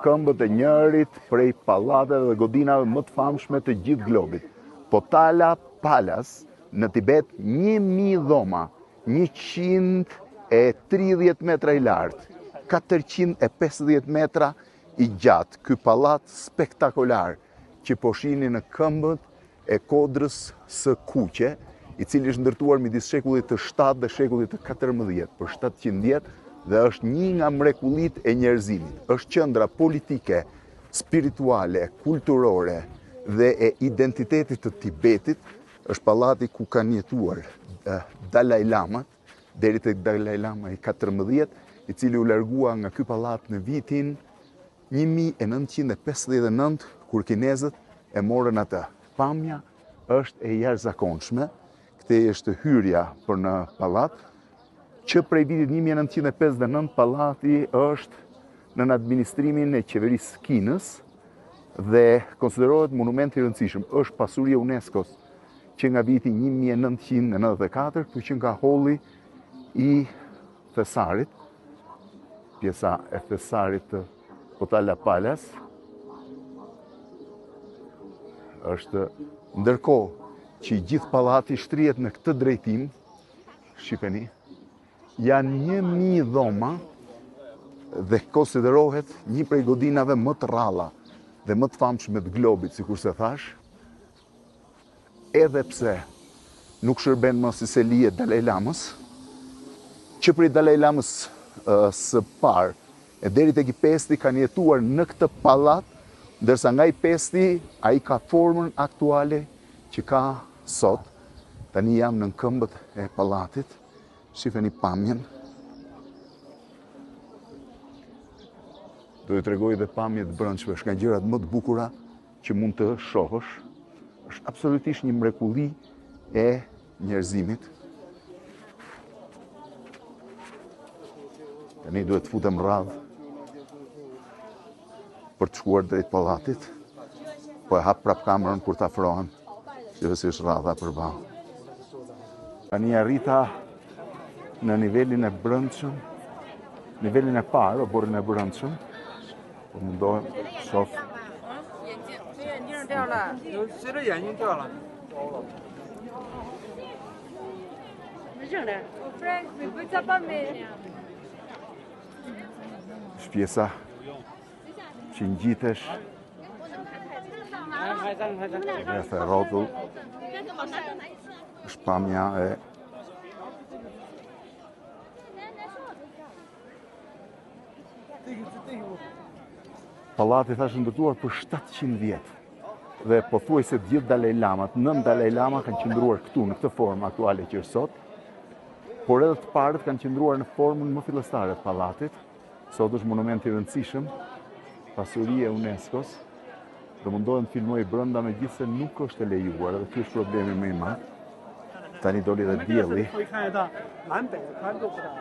këmbët e njërit prej pallateve dhe godinave më të famshme të gjithë globit. Potala Palace në Tibet, 1000 dhoma, 130 metra i lartë, 450 metra i gjatë. Ky pallat spektakolar që po shihni në këmbët e kodrës së Kuqe, i cili është ndërtuar midis shekullit të 7 dhe shekullit të 14 për 700 vjet dhe është një nga mrekullitë e njerëzimit. Është qendra politike, spirituale, kulturore dhe e identitetit të Tibetit. Është pallati ku kanë jetuar Dalai Lama, deri tek Dalai Lama i 14, i cili u largua nga ky pallat në vitin 1959, kur kinezët e morën atë. Pamja është e jashtëzakonshme. Këtej është hyrja për në pallat, që prej vitit 1959 pallati është në administrimin e qeverisë Kinës dhe konsiderohet monument i rëndësishëm. Është pasuri e UNESCO-s që nga viti 1994, kjo që nga holli i thesarit, pjesa e thesarit të Potala Palace, është ndërkohë që gjithë pallati shtrihet në këtë drejtim, shifeni, janë 1000 dhoma dhe konsiderohet një prej godinave më të rralla dhe më të famshme të globit, sikur se thash, edhe pse nuk shërben më si seli e Dalai Lamës, që prej Dalai Lamës së parë e deri tek i 5 kanë jetuar në këtë pallat, ndërsa nga i 5 ai ka formën aktuale që ka sot. Tani jam në këmbët e pallatit, shifeni pamjen. Do t'ju tregoj dhe pamjet brendshme, është nga gjërat më të bukura që mund të shohësh. Është absolutisht një mrekulli e njerëzimit. Tani duhet të futem radhë për të shkuar drejt pallatit, po e hap prap kamerën kur të afrohem, që si është radha përballë. Tani arrita në nivelin e brendshëm, nivelin e parë, oborrin e brendshëm, po mundohem të shoh. 掉了，谁的眼睛掉了？没事的。Është pjesa që ngjitesh rreth e rrotull. Është pamja e pallati thashë ndërtuar për 700 vjet. Dhe pothuajse të gjithë Dalai Lamat, 9 Dalai Lama kanë qëndruar këtu në këtë formë aktuale që është sot, por edhe të parët kanë qëndruar në formën më fillestare të pallatit. Sot është monument i rëndësishëm, pasuri e UNESCO-s, dhe mundohen të filmoj brenda megjithëse nuk është e lejuar, dhe ky është problemi më i madh. Tani doli dhe dielli.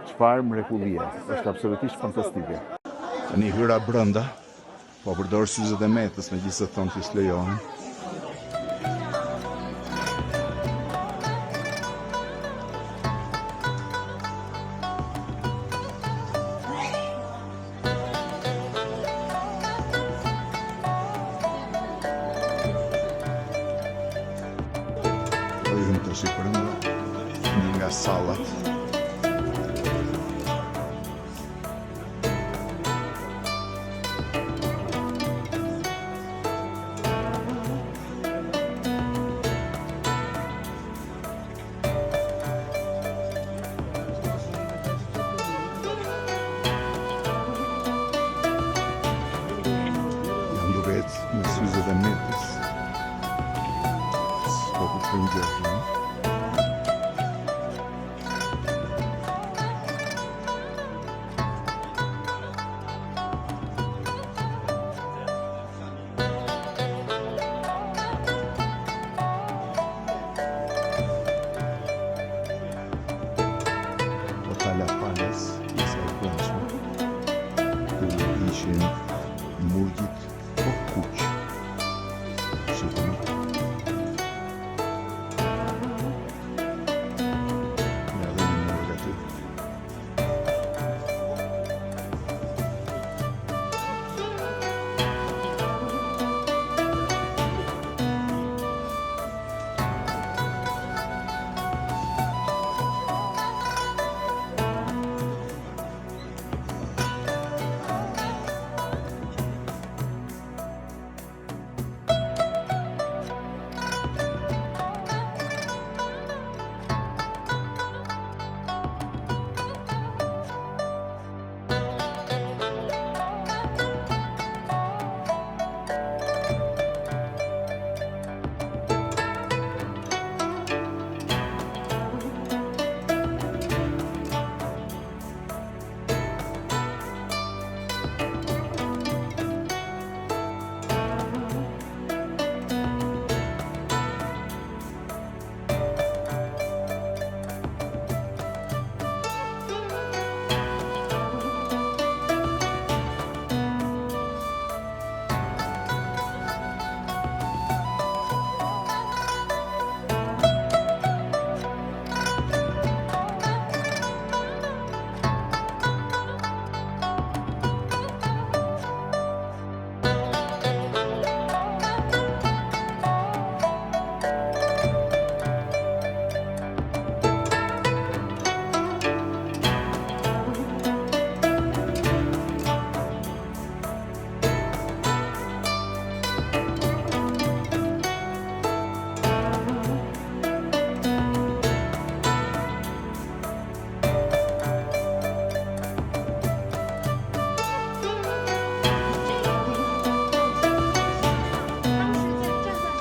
Çfarë mrekullie, është absolutisht fantastike. Tani hyra brenda. Po përdor syzet e metës, megjithëse thonë që s'lejohen. Do hym tash brenda një nga sallat. Me syzet e metës. Po ku të gjë. Potala Palace, pjesa e brendshme, ku ishin murgjit po kuq. Shikoni. Ja dhe një murg aty.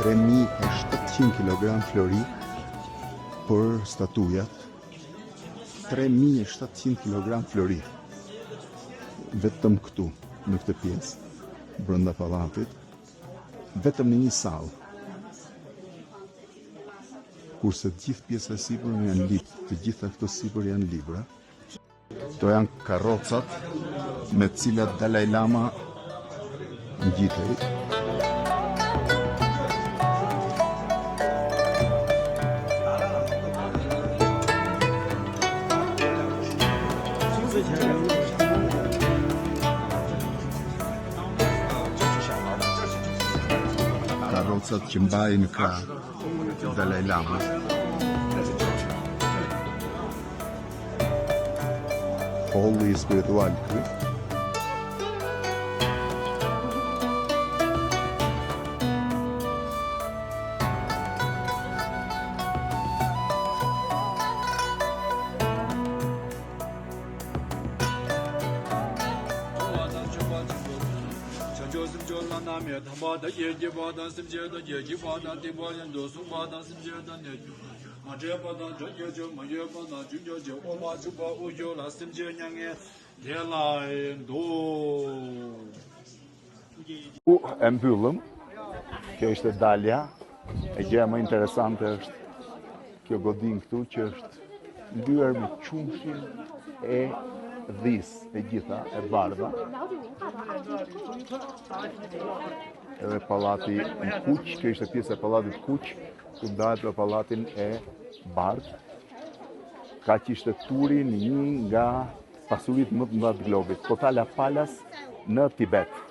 3.700 kg flori për statujat. 3.700 kg flori. Vetëm këtu, në këtë pjesë, brenda pallatit, vetëm në një sallë. Kurse të gjithë pjesa e sipër janë lip, të gjitha këto sipër janë libra. Këto janë karrocat me të cilat Dalai Lama ngjitej. Karrocat që mbajnë krah Dalai Lama. Holli spiritual këtu. E mbyllëm. Kjo ishte dalja. E gjëja më interesante është kjo godin këtu që është ndyer me qumshin e dhis e gjitha e bardha. Edhe pallati në Kuq, kjo ishte pjesë e pallatit Kuq, ku ndahet me pallatin e bardhë. Ka që ishte turi në një nga pasuritë më të mëdha të globit, Potala Palace në Tibet.